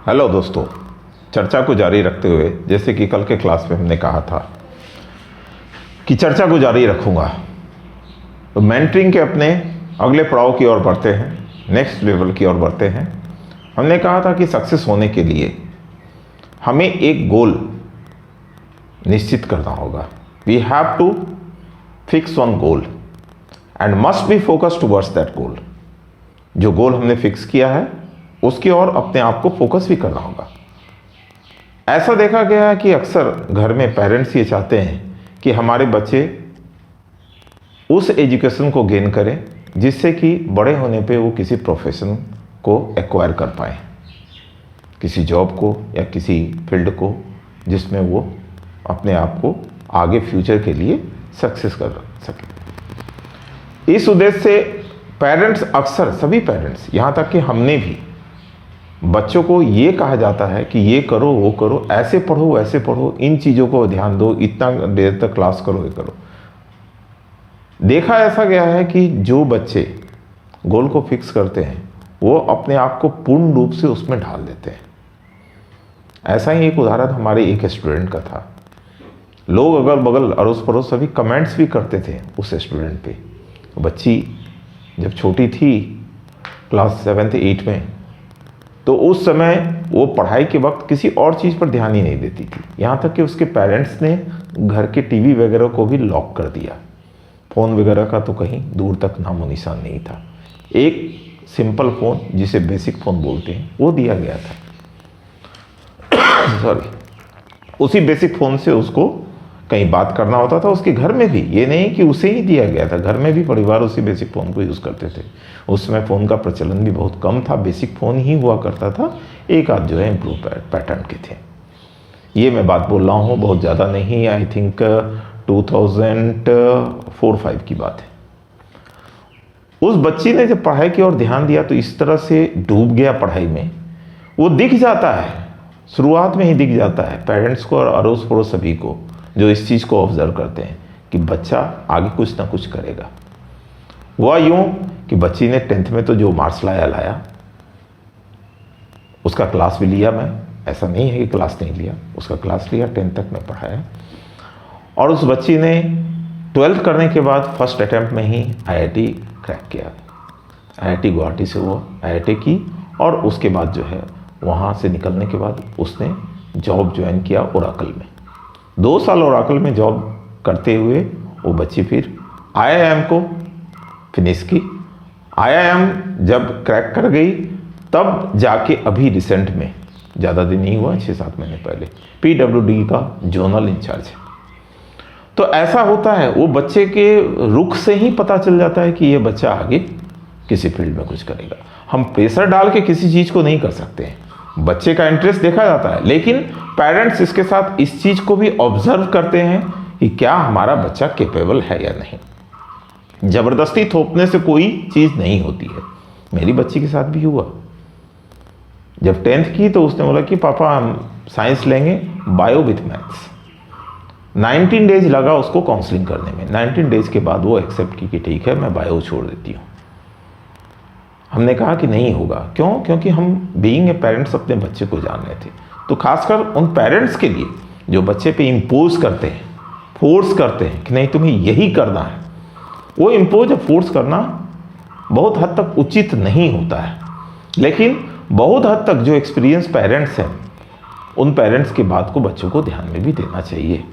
Hello दोस्तों, चर्चा को जारी रखते हुए जैसे कि कल के क्लास में हमने कहा था कि चर्चा को जारी रखूंगा, तो मेंटरिंग के अपने अगले पड़ाव की ओर बढ़ते हैं, नेक्स्ट लेवल की ओर बढ़ते हैं। हमने कहा था कि सक्सेस होने के लिए हमें एक गोल निश्चित करना होगा। We have to fix one goal and must be focus towards that goal. जो गोल हमने फिक्स किया है उसकी ओर अपने आप को फोकस भी करना होगा। ऐसा देखा गया है कि अक्सर घर में पेरेंट्स ये चाहते हैं कि हमारे बच्चे उस एजुकेशन को गेन करें जिससे कि बड़े होने पे वो किसी प्रोफेशन को एक्वायर कर पाएँ, किसी जॉब को या किसी फील्ड को जिसमें वो अपने आप को आगे फ्यूचर के लिए सक्सेस कर सके। इस उद्देश्य से पेरेंट्स, अक्सर सभी पेरेंट्स, यहाँ तक कि हमने भी बच्चों को ये कहा जाता है कि ये करो, वो करो, ऐसे पढ़ो, वैसे पढ़ो, इन चीज़ों को ध्यान दो, इतना देर तक क्लास करो, ये करो। देखा ऐसा गया है कि जो बच्चे गोल को फिक्स करते हैं वो अपने आप को पूर्ण रूप से उसमें ढाल देते हैं। ऐसा ही एक उदाहरण हमारे एक स्टूडेंट का था। लोग अगल बगल अड़ोस पड़ोस सभी कमेंट्स भी करते थे उस स्टूडेंट पे। बच्ची जब छोटी थी, क्लास 7th 8 में, तो उस समय वो पढ़ाई के वक्त किसी और चीज़ पर ध्यान ही नहीं देती थी। यहाँ तक कि उसके पेरेंट्स ने घर के टीवी वगैरह को भी लॉक कर दिया। फ़ोन वगैरह का तो कहीं दूर तक नामो निशान नहीं था। एक सिंपल फ़ोन, जिसे बेसिक फ़ोन बोलते हैं, वो दिया गया था। सॉरी, उसी बेसिक फ़ोन से उसको कहीं बात करना होता था। उसके घर में भी ये नहीं कि उसे ही दिया गया था, घर में भी परिवार उसी बेसिक फ़ोन को यूज़ करते थे। उस समय फ़ोन का प्रचलन भी बहुत कम था, बेसिक फ़ोन ही हुआ करता था। एक आध जो है इम्प्रूव पैटर्न के थे। ये मैं बात बोल रहा हूँ, बहुत ज़्यादा नहीं, आई थिंक 2004-5 की बात है। उस बच्ची ने जब पढ़ाई की ओर ध्यान दिया तो इस तरह से डूब गया पढ़ाई में। वो दिख जाता है, शुरुआत में ही दिख जाता है पेरेंट्स को और अड़ोस पड़ोस सभी को, जो इस चीज़ को ऑब्जर्व करते हैं कि बच्चा आगे कुछ ना कुछ करेगा। हुआ यूँ कि बच्ची ने 10th में तो जो मार्क्स लाया, उसका क्लास भी लिया मैं, ऐसा नहीं है कि क्लास नहीं लिया, उसका क्लास लिया, 10th तक मैं पढ़ाया। और उस बच्ची ने 12th करने के बाद फर्स्ट अटैम्प्ट में ही IIT क्रैक किया। IIT गुवाहाटी से वो IIT की, और उसके बाद जो है वहाँ से निकलने के बाद उसने जॉब ज्वाइन किया ओराकल में। 2 साल ओराकल में जॉब करते हुए वो बच्ची फिर IIM को फिनिश की। IIM जब क्रैक कर गई तब जाके अभी रिसेंट में, ज़्यादा दिन नहीं हुआ, 6-7 महीने पहले, PWD का जोनल इंचार्ज है। तो ऐसा होता है, वो बच्चे के रुख से ही पता चल जाता है कि ये बच्चा आगे किसी फील्ड में कुछ करेगा। हम प्रेशर डाल के किसी चीज़ को नहीं कर सकते हैं, बच्चे का इंटरेस्ट देखा जाता है, लेकिन पेरेंट्स इसके साथ इस चीज़ को भी ऑब्जर्व करते हैं कि क्या हमारा बच्चा कैपेबल है या नहीं। ज़बरदस्ती थोपने से कोई चीज़ नहीं होती है। मेरी बच्ची के साथ भी हुआ। जब 10th की तो उसने बोला कि पापा हम साइंस लेंगे, बायो विथ मैथ्स। 19 डेज लगा उसको काउंसलिंग करने में। 19 डेज के बाद वो एक्सेप्ट की कि ठीक है, मैं बायो छोड़ देती हूँ। हमने कहा कि नहीं होगा। क्यों? क्योंकि हम बीइंग ए पेरेंट्स अपने बच्चे को जान रहे थे। तो खासकर उन पेरेंट्स के लिए जो बच्चे पे इम्पोज करते हैं, फोर्स करते हैं कि नहीं तुम्हें यही करना है, वो इम्पोज और फोर्स करना बहुत हद तक उचित नहीं होता है। लेकिन बहुत हद तक जो एक्सपीरियंस पेरेंट्स हैं, उन पेरेंट्स की बात को बच्चों को ध्यान में भी देना चाहिए।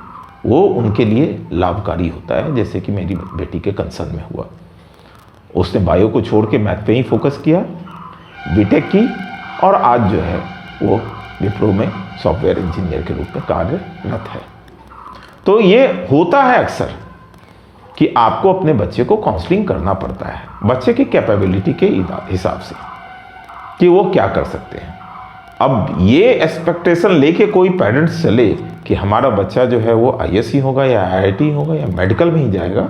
वो उनके लिए लाभकारी होता है, जैसे कि मेरी बेटी के कंसर्न में हुआ। उसने बायो को छोड़ के मैथ पे ही फोकस किया, बीटेक की, और आज जो है वो विप्रो में सॉफ्टवेयर इंजीनियर के रूप में कार्यरत है। तो ये होता है अक्सर कि आपको अपने बच्चे को काउंसलिंग करना पड़ता है, बच्चे की कैपेबिलिटी के हिसाब से, कि वो क्या कर सकते हैं। अब ये एक्सपेक्टेशन लेके कोई पेरेंट्स चले कि हमारा बच्चा जो है वो IS ही होगा या IIT होगा या मेडिकल में ही जाएगा,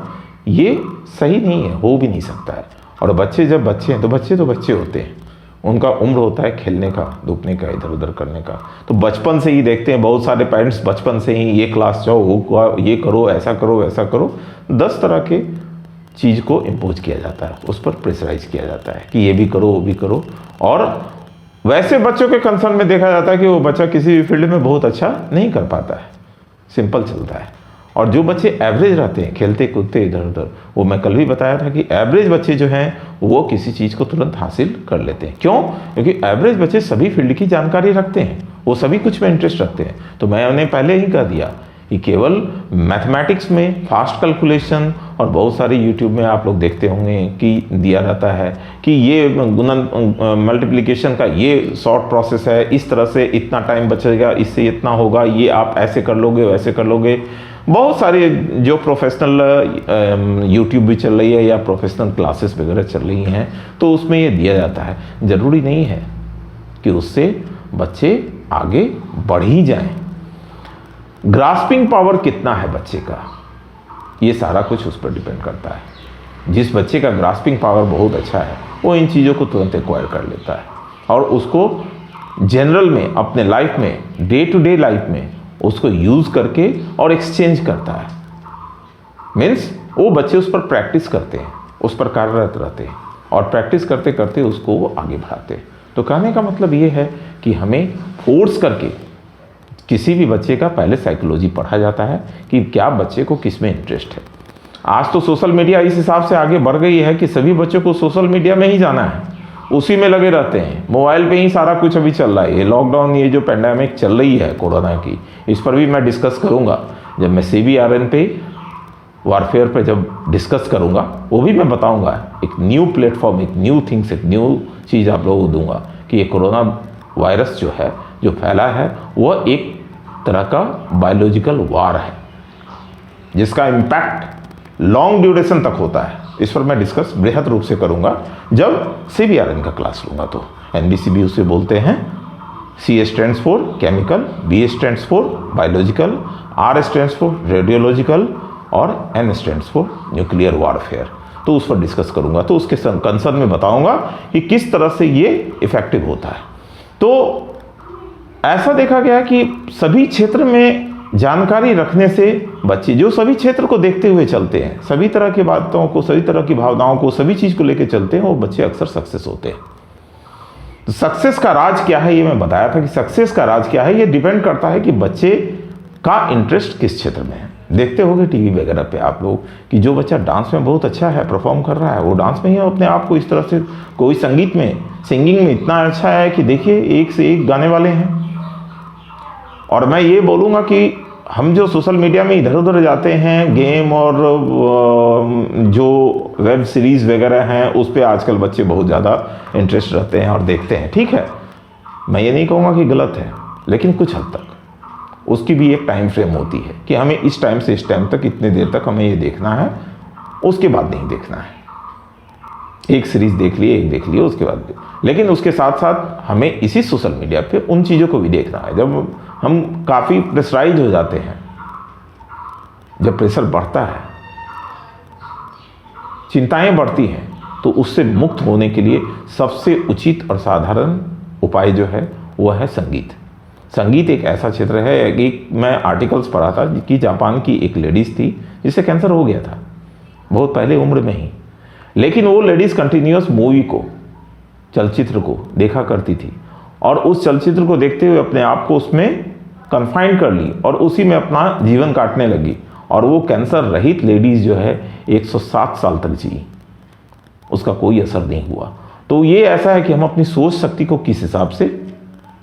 ये सही नहीं है, हो भी नहीं सकता है। और बच्चे जब बच्चे हैं तो बच्चे होते हैं, उनका उम्र होता है खेलने का, धूपने का, इधर उधर करने का। तो बचपन से ही देखते हैं बहुत सारे पेरेंट्स, बचपन से ही ये क्लास जाओ, वो ये करो, ऐसा करो, वैसा करो, 10 तरह के चीज़ को इम्पोज किया जाता है, उस पर प्रेशराइज किया जाता है कि ये भी करो, वो भी करो। और वैसे बच्चों के कंसर्न में देखा जाता है कि वो बच्चा किसी भी फील्ड में बहुत अच्छा नहीं कर पाता है, सिंपल चलता है। और जो बच्चे एवरेज रहते हैं, खेलते कूदते इधर उधर, वो मैं कल भी बताया था कि एवरेज बच्चे जो हैं वो किसी चीज़ को तुरंत हासिल कर लेते हैं। क्यों? क्योंकि एवरेज बच्चे सभी फील्ड की जानकारी रखते हैं, वो सभी कुछ में इंटरेस्ट रखते हैं। तो मैं उन्हें पहले ही कह दिया कि केवल मैथमेटिक्स में फास्ट कैलकुलेशन, और बहुत सारे यूट्यूब में आप लोग देखते होंगे कि दिया जाता है कि ये गुणन मल्टीप्लिकेशन का ये शॉर्ट प्रोसेस है, इस तरह से इतना टाइम बचेगा, इससे इतना होगा, ये आप ऐसे कर लोगे वैसे कर लोगे। बहुत सारे जो प्रोफेशनल यूट्यूब भी चल रही है या प्रोफेशनल क्लासेस वगैरह चल रही हैं, तो उसमें ये दिया जाता है। ज़रूरी नहीं है कि उससे बच्चे आगे बढ़ ही जाएं। ग्रास्पिंग पावर कितना है बच्चे का, ये सारा कुछ उस पर डिपेंड करता है। जिस बच्चे का ग्रास्पिंग पावर बहुत अच्छा है वो इन चीज़ों को तुरंत एक्वायर कर लेता है और उसको जनरल में अपने लाइफ में, डे टू डे लाइफ में उसको यूज़ करके और एक्सचेंज करता है। मीन्स वो बच्चे उस पर प्रैक्टिस करते हैं, उस पर कार्यरत रहते हैं और प्रैक्टिस करते करते उसको वो आगे बढ़ाते हैं। तो कहने का मतलब ये है कि हमें फोर्स करके किसी भी बच्चे का पहले साइकोलॉजी पढ़ा जाता है कि क्या बच्चे को किस में इंटरेस्ट है। आज तो सोशल मीडिया इस हिसाब से आगे बढ़ गई है कि सभी बच्चों को सोशल मीडिया में ही जाना है, उसी में लगे रहते हैं, मोबाइल पे ही सारा कुछ अभी चल रहा है। ये लॉकडाउन, ये जो पेंडेमिक चल रही है कोरोना की, इस पर भी मैं डिस्कस करूंगा जब मैं CBRN पे वारफेयर पे जब डिस्कस करूंगा, वो भी मैं बताऊंगा। एक न्यू प्लेटफॉर्म, एक न्यू थिंग्स, एक न्यू चीज़ आप लोगों को दूंगा कि ये कोरोना वायरस जो है, जो फैला है, वह एक तरह का बायोलॉजिकल वार है जिसका इम्पैक्ट लॉन्ग ड्यूरेशन तक होता है। इस पर मैं डिस्कस बृहद रूप से करूंगा जब CBRN का क्लास लूंगा। तो NBCB उसे बोलते हैं। C stands for chemical, B stands for biological, R stands for radiological और N stands for nuclear warfare. तो उस पर डिस्कस करूंगा, तो उसके कंसर्न में बताऊंगा कि किस तरह से ये इफेक्टिव होता है। तो ऐसा देखा गया कि सभी क्षेत्र में जानकारी रखने से बच्चे जो सभी क्षेत्र को देखते हुए चलते हैं, सभी तरह की बातों को, सभी तरह की भावनाओं को, सभी चीज़ को लेकर चलते हैं, वो बच्चे अक्सर सक्सेस होते हैं। तो सक्सेस का राज क्या है, ये मैं बताया था कि सक्सेस का राज क्या है, ये डिपेंड करता है कि बच्चे का इंटरेस्ट किस क्षेत्र में है। देखते होंगे टीवी वगैरह पे आप लोग कि जो बच्चा डांस में बहुत अच्छा है, परफॉर्म कर रहा है, वो डांस में ही अपने आप को इस तरह से, कोई संगीत में, सिंगिंग में इतना अच्छा है कि देखिए एक से एक गाने वाले हैं। और मैं ये बोलूँगा कि हम जो सोशल मीडिया में इधर उधर जाते हैं, गेम और जो वेब सीरीज़ वगैरह हैं, उस पर आजकल बच्चे बहुत ज़्यादा इंटरेस्ट रखते हैं और देखते हैं। ठीक है, मैं ये नहीं कहूँगा कि गलत है, लेकिन कुछ हद तक उसकी भी एक टाइम फ्रेम होती है कि हमें इस टाइम से इस टाइम तक, इतने देर तक हमें ये देखना है, उसके बाद नहीं देखना है। एक सीरीज़ देख लिए, एक देख लिए, उसके बाद लेकिन उसके साथ साथ हमें इसी सोशल मीडिया पे उन चीज़ों को भी देखना है। जब हम काफ़ी प्रेशराइज हो जाते हैं, जब प्रेशर बढ़ता है, चिंताएं बढ़ती हैं, तो उससे मुक्त होने के लिए सबसे उचित और साधारण उपाय जो है वो है संगीत। संगीत एक ऐसा क्षेत्र है कि मैं आर्टिकल्स पढ़ा था कि जापान की एक लेडीज़ थी जिसे कैंसर हो गया था बहुत पहले उम्र में ही, लेकिन वो लेडीज़ कंटिन्यूअस मूवी को, चलचित्र को देखा करती थी और उस चलचित्र को देखते हुए अपने आप को उसमें कन्फाइन कर ली और उसी में अपना जीवन काटने लगी। और वो कैंसर रहित लेडीज़ जो है 107 साल तक जी, उसका कोई असर नहीं हुआ। तो ये ऐसा है कि हम अपनी सोच शक्ति को किस हिसाब से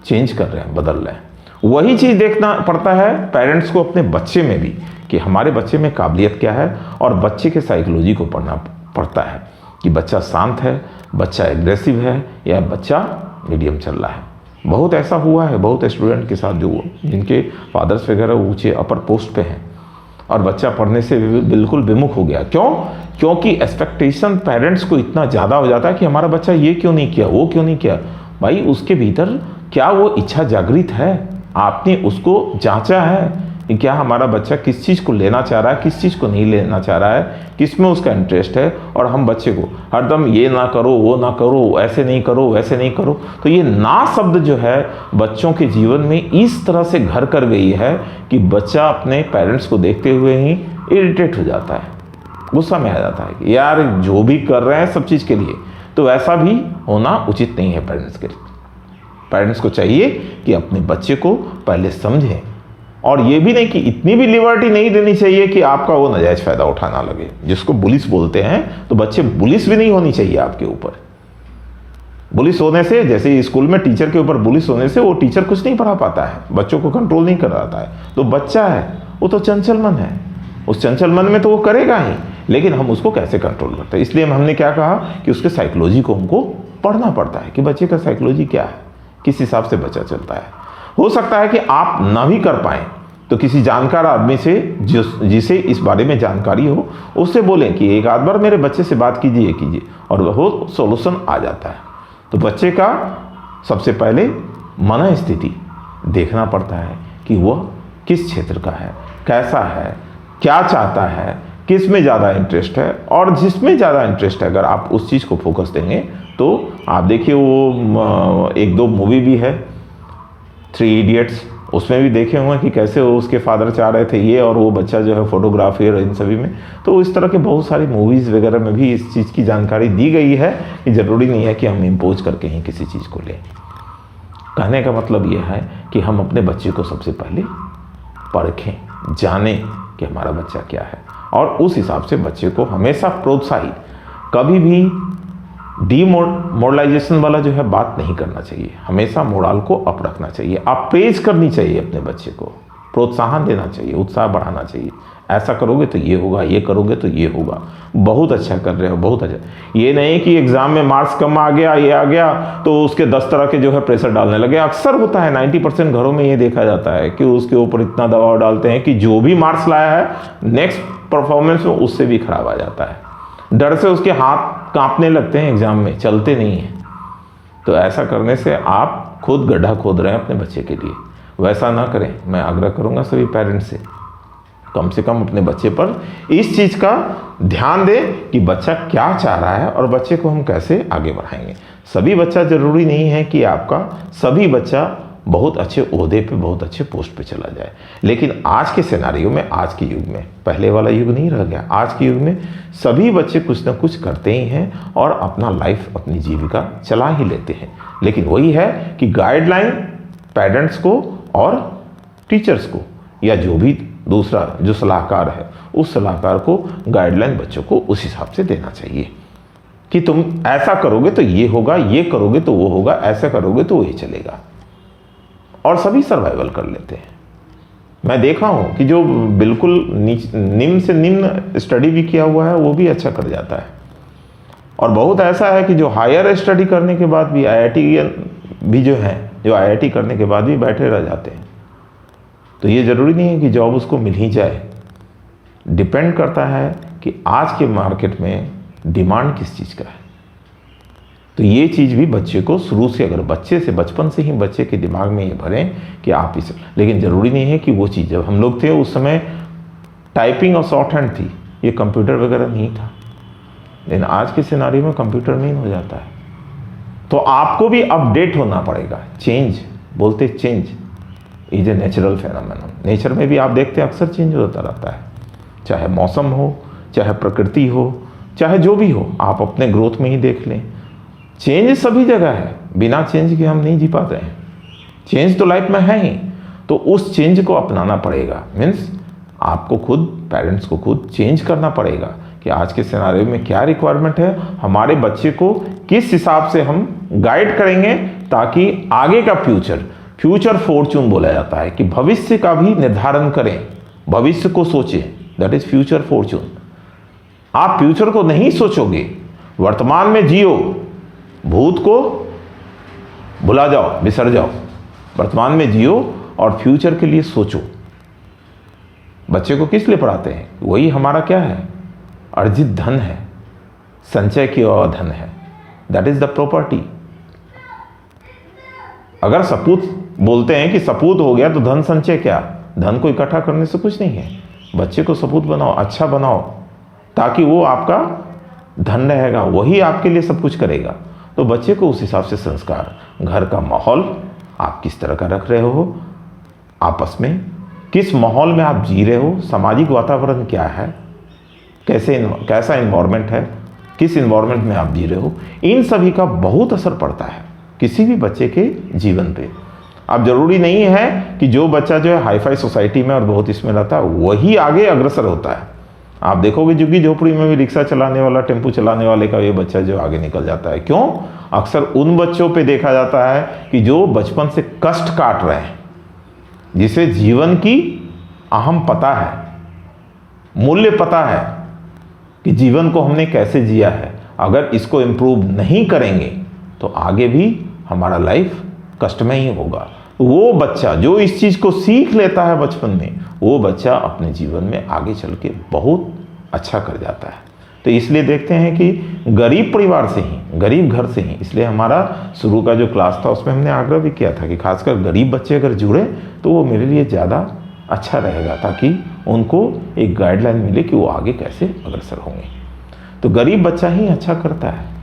चेंज कर रहे हैं, बदल रहे हैं। वही चीज़ देखना पड़ता है पेरेंट्स को अपने बच्चे में भी कि हमारे बच्चे में काबिलियत क्या है, और बच्चे के साइकोलॉजी को पढ़ना पड़ता है कि बच्चा शांत है, बच्चा एग्रेसिव है या बच्चा मीडियम चल रहा है। बहुत ऐसा हुआ है, बहुत स्टूडेंट के साथ जो जिनके फादर्स वगैरह ऊंचे अपर पोस्ट पे हैं और बच्चा पढ़ने से बिल्कुल विमुख हो गया। क्यों? क्योंकि एक्सपेक्टेशन पेरेंट्स को इतना ज़्यादा हो जाता है कि हमारा बच्चा ये क्यों नहीं किया, वो क्यों नहीं किया। भाई उसके भीतर क्या वो इच्छा जागृत है? आपने उसको जांचा है कि क्या हमारा बच्चा किस चीज़ को लेना चाह रहा है, किस चीज़ को नहीं लेना चाह रहा है, किस में उसका इंटरेस्ट है। और हम बच्चे को हरदम ये ना करो, वो ना करो, ऐसे नहीं करो, वैसे नहीं करो। तो ये ना शब्द जो है बच्चों के जीवन में इस तरह से घर कर गई है कि बच्चा अपने पेरेंट्स को देखते हुए ही इरिटेट हो जाता है, गुस्सा में आ जाता है कि यार जो भी कर रहे हैं सब चीज़ के लिए। तो ऐसा भी होना उचित नहीं है पेरेंट्स के लिए। पेरेंट्स को चाहिए कि अपने बच्चे को पहले समझें, और ये भी नहीं कि इतनी भी लिबर्टी नहीं देनी चाहिए कि आपका वो नाजायज फ़ायदा उठाना लगे, जिसको बुलिस बोलते हैं। तो बच्चे बुलिस भी नहीं होनी चाहिए आपके ऊपर। बुलिस होने से, जैसे स्कूल में टीचर के ऊपर बुलिस होने से वो टीचर कुछ नहीं पढ़ा पाता है, बच्चों को कंट्रोल नहीं कर पाता है। तो बच्चा है वो तो चंचल मन है, उस चंचल मन में तो वो करेगा ही, लेकिन हम उसको कैसे कंट्रोल करते हैं। इसलिए हमने क्या कहा कि उसके साइकोलॉजी को हमको पढ़ना पड़ता है कि बच्चे का साइकोलॉजी क्या है, किस हिसाब से बच्चा चलता है। हो सकता है कि आप ना भी कर पाएं, तो किसी जानकार आदमी से जिसे इस बारे में जानकारी हो उससे बोलें कि एक आध बार मेरे बच्चे से बात कीजिए, और वो सॉल्यूशन आ जाता है। तो बच्चे का सबसे पहले मन स्थिति देखना पड़ता है कि वह किस क्षेत्र का है, कैसा है, क्या चाहता है, किस में ज़्यादा इंटरेस्ट है, और जिसमें ज़्यादा इंटरेस्ट है अगर आप उस चीज़ को फोकस देंगे तो आप देखिए वो एक दो मूवी भी है, 3 इडियट्स, उसमें भी देखे हुए हैं कि कैसे वो उसके फादर चाह रहे थे ये, और वो बच्चा जो है फोटोग्राफी और इन सभी में। तो इस तरह के बहुत सारी मूवीज़ वगैरह में भी इस चीज़ की जानकारी दी गई है कि ज़रूरी नहीं है कि हम इम्पोज करके ही किसी चीज़ को लें। कहने का मतलब ये है कि हम अपने बच्चे को सबसे पहले परखें, जानें कि हमारा बच्चा क्या है, और उस हिसाब से बच्चे को हमेशा प्रोत्साहित, कभी भी डीमोरलाइजेशन वाला जो है बात नहीं करना चाहिए। हमेशा मोरल को अप रखना चाहिए, आप प्रेज करनी चाहिए अपने बच्चे को, प्रोत्साहन देना चाहिए, उत्साह बढ़ाना चाहिए। ऐसा करोगे तो ये होगा, ये करोगे तो ये होगा, बहुत अच्छा कर रहे हो, बहुत अच्छा। ये नहीं कि एग्जाम में मार्क्स कम आ गया, ये आ गया तो उसके 10 तरह के जो है प्रेशर डालने लगे। अक्सर होता है, 90% घरों में ये देखा जाता है कि उसके ऊपर इतना दबाव डालते हैं कि जो भी मार्क्स लाया है नेक्स्ट परफॉर्मेंस में उससे भी खराब आ जाता है। डर से उसके हाथ कांपने लगते हैं, एग्जाम में चलते नहीं हैं। तो ऐसा करने से आप खुद गड्ढा खोद रहे हैं अपने बच्चे के लिए। वैसा ना करें, मैं आग्रह करूंगा सभी पेरेंट्स से कम अपने बच्चे पर इस चीज़ का ध्यान दें कि बच्चा क्या चाह रहा है और बच्चे को हम कैसे आगे बढ़ाएंगे। सभी बच्चा जरूरी नहीं है कि आपका सभी बच्चा बहुत अच्छे ओहदे पे, बहुत अच्छे पोस्ट पे चला जाए, लेकिन आज के सिनेरियो में, आज के युग में, पहले वाला युग नहीं रह गया। आज के युग में सभी बच्चे कुछ ना कुछ करते ही हैं और अपना लाइफ, अपनी जीविका चला ही लेते हैं। लेकिन वही है कि गाइडलाइन पेरेंट्स को और टीचर्स को, या जो भी दूसरा जो सलाहकार है, उस सलाहकार को गाइडलाइन बच्चों को उस हिसाब से देना चाहिए कि तुम ऐसा करोगे तो ये होगा, ये करोगे तो वो होगा, ऐसा करोगे तो ये चलेगा। और सभी सर्वाइवल कर लेते हैं। मैं देखा हूं कि जो बिल्कुल निम्न से निम्न स्टडी भी किया हुआ है वो भी अच्छा कर जाता है, और बहुत ऐसा है कि जो हायर स्टडी करने के बाद भी IIT भी जो हैं, जो IIT करने के बाद भी बैठे रह जाते हैं। तो ये ज़रूरी नहीं है कि जॉब उसको मिल ही जाए, डिपेंड करता है कि आज के मार्केट में डिमांड किस चीज़ का है। तो ये चीज़ भी बच्चे को शुरू से, अगर बच्चे से, बचपन से ही बच्चे के दिमाग में ये भरें कि आप इस, लेकिन ज़रूरी नहीं है कि वो चीज़, जब हम लोग थे उस समय टाइपिंग और शॉर्ट हैंड थी, ये कंप्यूटर वगैरह नहीं था। लेकिन आज के सिनारियो में कंप्यूटर मेन हो जाता है, तो आपको भी अपडेट होना पड़ेगा। चेंज बोलते, change is a natural phenomenon. Nature में भी आप देखते हैं अक्सर चेंज होता रहता है, चाहे मौसम हो, चाहे प्रकृति हो, चाहे जो भी हो, आप अपने ग्रोथ में ही देख लें। चेंज सभी जगह है, बिना चेंज के हम नहीं जी पाते हैं। चेंज तो लाइफ में है ही, तो उस चेंज को अपनाना पड़ेगा। मीन्स आपको खुद, पेरेंट्स को खुद चेंज करना पड़ेगा कि आज के सिनारियो में क्या रिक्वायरमेंट है, हमारे बच्चे को किस हिसाब से हम गाइड करेंगे ताकि आगे का फ्यूचर फॉर्चून बोला जाता है कि भविष्य का भी निर्धारण करें, भविष्य को सोचें, दैट इज फ्यूचर फॉर्चून। आप फ्यूचर को नहीं सोचोगे, वर्तमान में जियो, भूत को भुला जाओ, बिसर जाओ, वर्तमान में जियो और फ्यूचर के लिए सोचो। बच्चे को किस लिए पढ़ाते हैं? वही हमारा क्या है? अर्जित धन है, संचय किया हुआ धन है, दैट इज द प्रॉपर्टी। अगर सपूत बोलते हैं कि सपूत हो गया तो धन संचय क्या? धन को इकट्ठा करने से कुछ नहीं है। बच्चे को सपूत बनाओ, अच्छा बनाओ, ताकि वो आपका धन रहेगा, वही आपके लिए सब कुछ करेगा। तो बच्चे को उस हिसाब से संस्कार, घर का माहौल आप किस तरह का रख रहे हो, आपस में किस माहौल में आप जी रहे हो, सामाजिक वातावरण क्या है, कैसा इन्वायरमेंट है, किस इन्वायरमेंट में आप जी रहे हो, इन सभी का बहुत असर पड़ता है। किसी भी बच्चे के जीवन पे। अब जरूरी नहीं है कि जो बच्चा जो है हाई फाई सोसाइटी में और बहुत इसमें रहता है वही आगे अग्रसर होता है। आप देखोगे झुग्गी झोपड़ी में भी रिक्शा चलाने वाला, टेम्पू चलाने वाले का ये बच्चा जो आगे निकल जाता है। क्यों? अक्सर उन बच्चों पे देखा जाता है कि जो बचपन से कष्ट काट रहे हैं, जिसे जीवन की अहम पता है, मूल्य पता है कि जीवन को हमने कैसे जिया है। अगर इसको इम्प्रूव नहीं करेंगे तो आगे भी हमारा लाइफ कष्ट में ही होगा। वो बच्चा जो इस चीज को सीख लेता है बचपन में, वो बच्चा अपने जीवन में आगे चल के बहुत अच्छा कर जाता है। तो इसलिए देखते हैं कि गरीब परिवार से ही, गरीब घर से ही, इसलिए हमारा शुरू का जो क्लास था उसमें हमने आग्रह भी किया था कि खासकर गरीब बच्चे अगर जुड़े तो वो मेरे लिए ज़्यादा अच्छा रहेगा, ताकि उनको एक गाइडलाइन मिले कि वो आगे कैसे अग्रसर होंगे। तो गरीब बच्चा ही अच्छा करता है।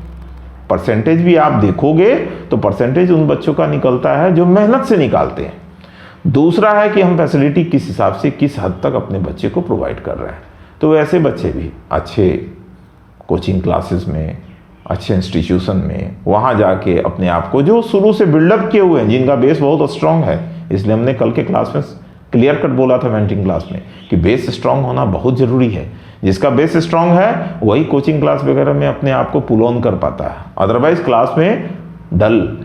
परसेंटेज भी आप देखोगे तो परसेंटेज उन बच्चों का निकलता है जो मेहनत से निकालते हैं। दूसरा है कि हम फैसिलिटी किस हिसाब से, किस हद तक अपने बच्चे को प्रोवाइड कर रहे हैं। तो ऐसे बच्चे भी अच्छे कोचिंग क्लासेस में, अच्छे इंस्टीट्यूशन में, वहाँ जाके अपने आप को जो शुरू से बिल्डअप किए हुए हैं, जिनका बेस बहुत स्ट्रांग है, इसलिए हमने कल के क्लास में क्लियर कट बोला था मेंटरिंग क्लास में कि बेस स्ट्रांग होना बहुत ज़रूरी है। जिसका बेस स्ट्रांग है वही कोचिंग क्लास वगैरह में अपने आप को पुल ऑन कर पाता है। अदरवाइज क्लास में डल,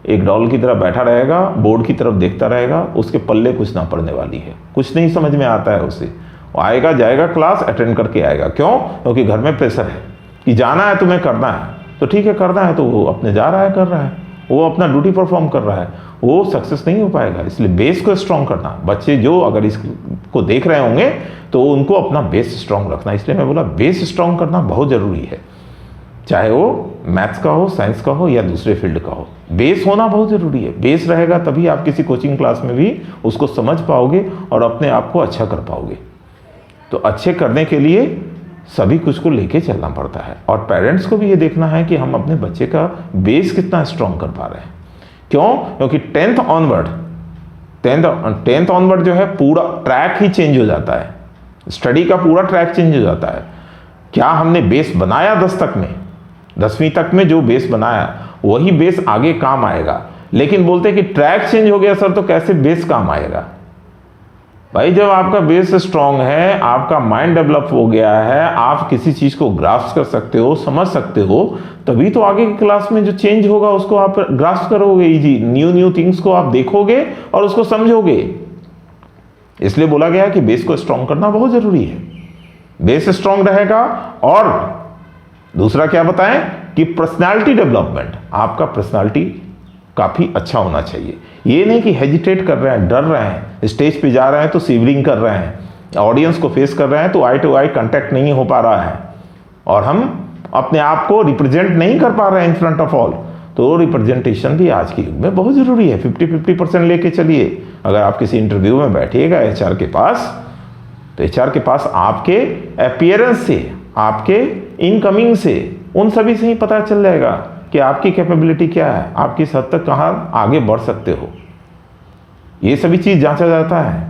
एक डॉल की तरह बैठा रहेगा, बोर्ड की तरफ देखता रहेगा, उसके पल्ले कुछ ना पड़ने वाली है, कुछ नहीं समझ में आता है उसे। वो आएगा जाएगा क्लास अटेंड करके आएगा। क्यों? क्योंकि घर में प्रेशर है कि जाना है, तुम्हें करना है, तो ठीक है करना है, तो वो अपने जा रहा है, कर रहा है, वो अपना ड्यूटी परफॉर्म कर रहा है, वो सक्सेस नहीं हो पाएगा। इसलिए बेस को स्ट्रांग करना, बच्चे जो अगर इसको देख रहे होंगे तो उनको अपना बेस स्ट्रांग रखना। इसलिए मैं बोला बेस स्ट्रांग करना बहुत ज़रूरी है, चाहे वो मैथ्स का हो, साइंस का हो या दूसरे फील्ड का हो। बेस होना बहुत ज़रूरी है। बेस रहेगा तभी आप किसी कोचिंग क्लास में भी उसको समझ पाओगे और अपने आप को अच्छा कर पाओगे। तो अच्छे करने के लिए सभी कुछ को लेके चलना पड़ता है, और पेरेंट्स को भी ये देखना है कि हम अपने बच्चे का बेस कितना स्ट्रांग कर पा रहे हैं। क्यों? क्योंकि टेंथ ऑनवर्ड जो है पूरा ट्रैक ही चेंज हो जाता है, स्टडी का पूरा ट्रैक चेंज हो जाता है। क्या हमने बेस बनाया 10 तक में, 10वीं तक में जो बेस बनाया वही बेस आगे काम आएगा। लेकिन बोलते हैं कि ट्रैक चेंज हो गया सर, तो कैसे बेस काम आएगा? भाई जब आपका बेस स्ट्रांग है, आपका माइंड डेवलप हो गया है, आप किसी चीज को ग्रास्प कर सकते हो, समझ सकते हो, तभी तो आगे की क्लास में जो चेंज होगा उसको आप ग्रास्प करोगे इजी। न्यू थिंग्स को आप देखोगे और उसको समझोगे। इसलिए बोला गया कि बेस को स्ट्रांग करना बहुत जरूरी है। बेस स्ट्रांग रहेगा। और दूसरा क्या बताएं कि पर्सनालिटी डेवलपमेंट, आपका पर्सनालिटी काफी अच्छा होना चाहिए। ये नहीं कि हेजिटेट कर रहे हैं, डर रहे हैं, स्टेज पे जा रहे हैं तो सिवरिंग कर रहे हैं, ऑडियंस को फेस कर रहे हैं तो आई टू आई कांटेक्ट नहीं हो पा रहा है, और हम अपने आप को रिप्रेजेंट नहीं कर पा रहे हैं इन फ्रंट ऑफ ऑल। तो रिप्रेजेंटेशन भी आज के युग में बहुत जरूरी है। 50-50% लेके चलिए। अगर आप किसी इंटरव्यू में बैठिएगा एचआर के पास, तो एचआर के पास आपके अपीयरेंस से, आपके इनकमिंग से, उन सभी से ही पता चल जाएगा कि आपकी कैपेबिलिटी क्या है, आप किस हद तक कहाँ आगे बढ़ सकते हो। ये सभी चीज़ जांचा जाता है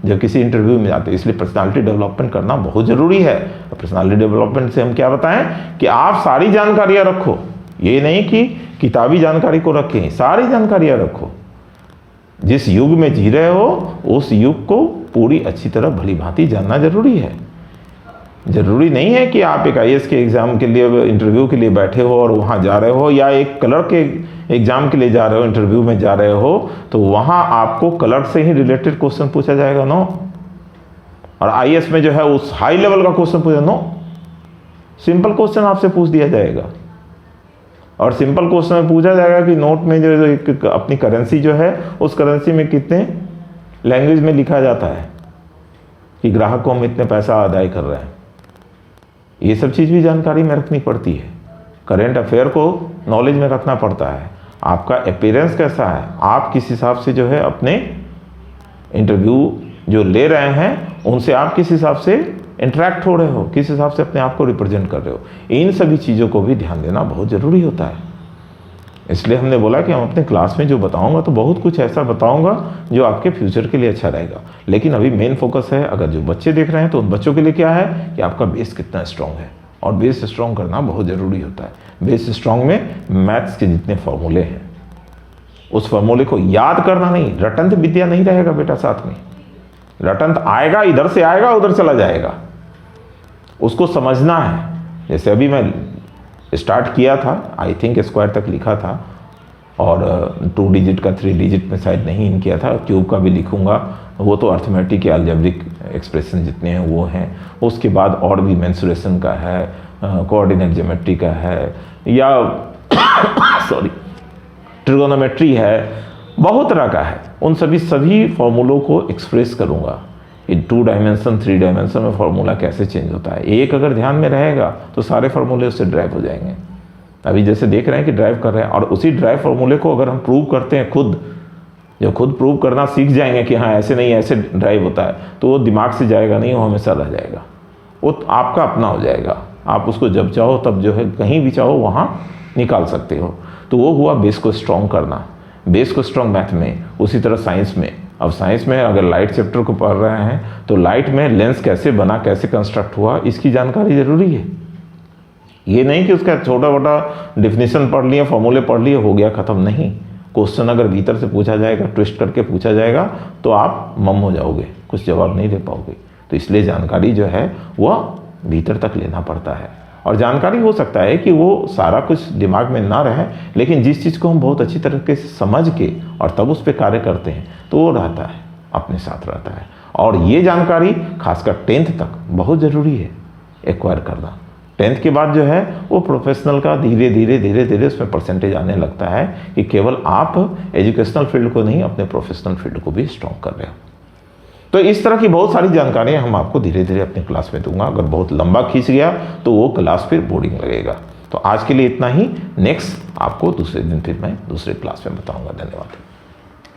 जब किसी इंटरव्यू में जाते हैं। इसलिए पर्सनालिटी डेवलपमेंट करना बहुत ज़रूरी है। पर्सनालिटी डेवलपमेंट से हम क्या बताएं कि आप सारी जानकारियाँ रखो, ये नहीं कि किताबी जानकारी को रखें, सारी जानकारियाँ रखो। जिस युग में जी रहे हो उस युग को पूरी अच्छी तरह भली भांति जानना जरूरी है। जरूरी नहीं है कि आप एक आईएएस के एग्जाम के लिए इंटरव्यू के लिए बैठे हो और वहाँ जा रहे हो, या एक क्लर्क के एग्जाम के लिए जा रहे हो, इंटरव्यू में जा रहे हो, तो वहाँ आपको क्लर्क से ही रिलेटेड क्वेश्चन पूछा जाएगा, नो। और आईएएस में जो है उस हाई लेवल का क्वेश्चन पूछा, नो। सिंपल क्वेश्चन आपसे पूछ दिया जाएगा, और सिंपल क्वेश्चन में पूछा जाएगा कि नोट में जो अपनी करेंसी जो है उस करेंसी में कितने लैंग्वेज में लिखा जाता है कि ग्राहक को हम इतने पैसा अदाई कर रहे हैं। ये सब चीज़ भी जानकारी में रखनी पड़ती है। करेंट अफेयर को नॉलेज में रखना पड़ता है। आपका अपीयरेंस कैसा है, आप किस हिसाब से जो है अपने इंटरव्यू जो ले रहे हैं उनसे आप किस हिसाब से इंटरेक्ट हो रहे हो, किस हिसाब से अपने आप को रिप्रेजेंट कर रहे हो, इन सभी चीज़ों को भी ध्यान देना बहुत ज़रूरी होता है। इसलिए हमने बोला कि हम अपने क्लास में जो बताऊंगा तो बहुत कुछ ऐसा बताऊंगा जो आपके फ्यूचर के लिए अच्छा रहेगा। लेकिन अभी मेन फोकस है, अगर जो बच्चे देख रहे हैं तो उन बच्चों के लिए क्या है कि आपका बेस कितना स्ट्रांग है, और बेस स्ट्रांग करना बहुत ज़रूरी होता है। बेस स्ट्रांग में मैथ्स के जितने फॉर्मूले हैं, उस फॉर्मूले को याद करना नहीं, रटंत विद्या नहीं रहेगा बेटा साथ में। रटंत आएगा, इधर से आएगा उधर चला जाएगा, उसको समझना है। जैसे अभी मैं स्टार्ट किया था, आई थिंक स्क्वायर तक लिखा था, और 2 डिजिट का 3 डिजिट में शायद नहीं इन किया था, क्यूब का भी लिखूंगा, वो तो अर्थमेटिक या अलजेब्रिक एक्सप्रेशन जितने हैं वो हैं। उसके बाद और भी मेंसुरेशन का है, कोऑर्डिनेट ज्योमेट्री का है, या सॉरी ट्रिगोनोमेट्री है, बहुत तरह का है। उन सभी फॉर्मूलों को एक्सप्रेस करूंगा। ये 2 डायमेंशन 3 डायमेंशन में फॉर्मूला कैसे चेंज होता है, एक अगर ध्यान में रहेगा तो सारे फॉर्मूले उससे ड्राइव हो जाएंगे। अभी जैसे देख रहे हैं कि ड्राइव कर रहे हैं, और उसी ड्राइव फॉर्मूले को अगर हम प्रूव करते हैं खुद, जब खुद प्रूव करना सीख जाएंगे कि हाँ ऐसे नहीं ऐसे ड्राइव होता है, तो वो दिमाग से जाएगा नहीं, वो हमेशा रह जाएगा, वो आपका अपना हो जाएगा। आप उसको जब चाहो तब जो है कहीं भी चाहो वहाँ निकाल सकते हो। तो वो हुआ बेस को स्ट्रॉन्ग करना, बेस को स्ट्रॉन्ग मैथ में। उसी तरह साइंस में, अब साइंस में अगर लाइट चैप्टर को पढ़ रहे हैं तो लाइट में लेंस कैसे बना, कैसे कंस्ट्रक्ट हुआ, इसकी जानकारी जरूरी है। ये नहीं कि उसका छोटा मोटा डिफिनीशन पढ़ लिया, फॉर्मूले पढ़ लिए, हो गया खत्म। नहीं, क्वेश्चन अगर भीतर से पूछा जाएगा, ट्विस्ट करके पूछा जाएगा, तो आप मम हो जाओगे, कुछ जवाब नहीं दे पाओगे। तो इसलिए जानकारी जो है वह भीतर तक लेना पड़ता है। और जानकारी हो सकता है कि वो सारा कुछ दिमाग में ना रहे, लेकिन जिस चीज़ को हम बहुत अच्छी तरीके से समझ के और तब उस पर कार्य करते हैं तो वो रहता है, अपने साथ रहता है। और ये जानकारी खासकर 10th तक बहुत ज़रूरी है एक्वायर करना। 10th के बाद जो है वो प्रोफेशनल का धीरे धीरे उसमें परसेंटेज आने लगता है कि केवल आप एजुकेशनल फील्ड को नहीं, अपने प्रोफेशनल फील्ड को भी स्ट्रॉन्ग कर रहे हो। तो इस तरह की बहुत सारी जानकारियां हम आपको धीरे धीरे अपनी क्लास में दूंगा। अगर बहुत लंबा खींच गया तो वो क्लास फिर बोरिंग लगेगा। तो आज के लिए इतना ही। नेक्स्ट आपको दूसरे दिन फिर मैं दूसरे क्लास में बताऊंगा। धन्यवाद।